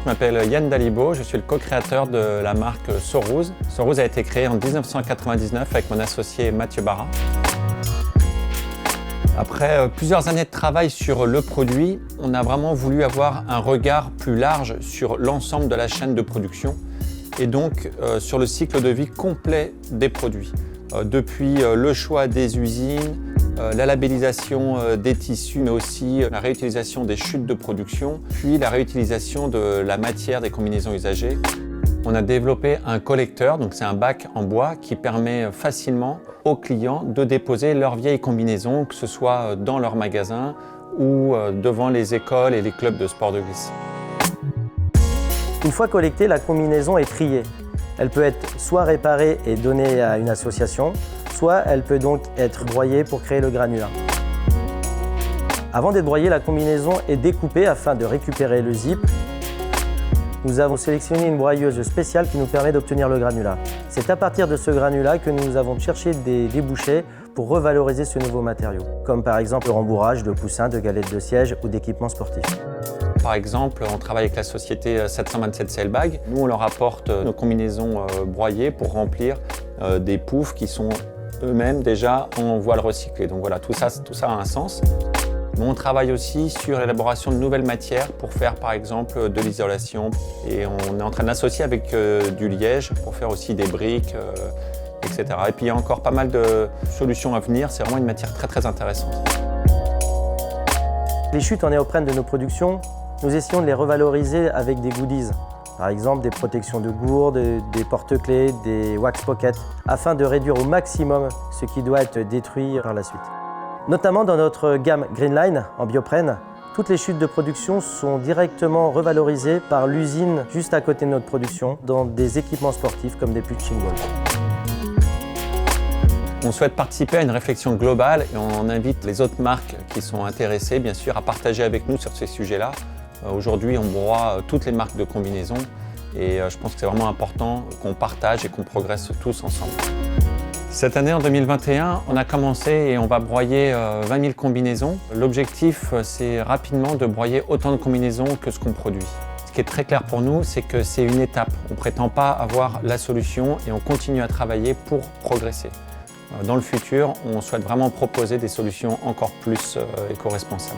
Je m'appelle Yann Dalibo, je suis le co-créateur de la marque Sorouz. Sorouz a été créé en 1999 avec mon associé Mathieu Barra. Après plusieurs années de travail sur le produit, on a vraiment voulu avoir un regard plus large sur l'ensemble de la chaîne de production et donc sur le cycle de vie complet des produits. Depuis le choix des usines, la labellisation des tissus, mais aussi la réutilisation des chutes de production, puis la réutilisation de la matière des combinaisons usagées. On a développé un collecteur, donc c'est un bac en bois qui permet facilement aux clients de déposer leurs vieilles combinaisons, que ce soit dans leur magasin ou devant les écoles et les clubs de sport de glisse. Une fois collectée, la combinaison est triée. Elle peut être soit réparée et donnée à une association, soit elle peut donc être broyée pour créer le granulat. Avant d'être broyée, la combinaison est découpée afin de récupérer le zip. Nous avons sélectionné une broyeuse spéciale qui nous permet d'obtenir le granulat. C'est à partir de ce granulat que nous avons cherché des débouchés pour revaloriser ce nouveau matériau, comme par exemple le rembourrage de coussins, de galettes de siège ou d'équipements sportifs. Par exemple, on travaille avec la société 727 Sailbag. Nous, on leur apporte nos combinaisons broyées pour remplir des poufs qui sont eux-mêmes déjà en voile recyclée. Donc voilà, tout ça a un sens. Mais on travaille aussi sur l'élaboration de nouvelles matières pour faire par exemple de l'isolation. Et on est en train d'associer avec du liège pour faire aussi des briques, etc. Et puis il y a encore pas mal de solutions à venir. C'est vraiment une matière très intéressante. Les chutes en néoprène de nos productions, nous essayons de les revaloriser avec des goodies. Par exemple, des protections de gourde, des porte-clés, des wax pockets, afin de réduire au maximum ce qui doit être détruit par la suite. Notamment dans notre gamme Greenline en bioprène, toutes les chutes de production sont directement revalorisées par l'usine juste à côté de notre production dans des équipements sportifs comme des punching balls. On souhaite participer à une réflexion globale et on invite les autres marques qui sont intéressées, bien sûr, à partager avec nous sur ces sujets-là. Aujourd'hui, on broie toutes les marques de combinaisons et je pense que c'est vraiment important qu'on partage et qu'on progresse tous ensemble. Cette année, en 2021, on a commencé et on va broyer 20 000 combinaisons. L'objectif, c'est rapidement de broyer autant de combinaisons que ce qu'on produit. Ce qui est très clair pour nous, c'est que c'est une étape. On ne prétend pas avoir la solution et on continue à travailler pour progresser. Dans le futur, on souhaite vraiment proposer des solutions encore plus éco-responsables.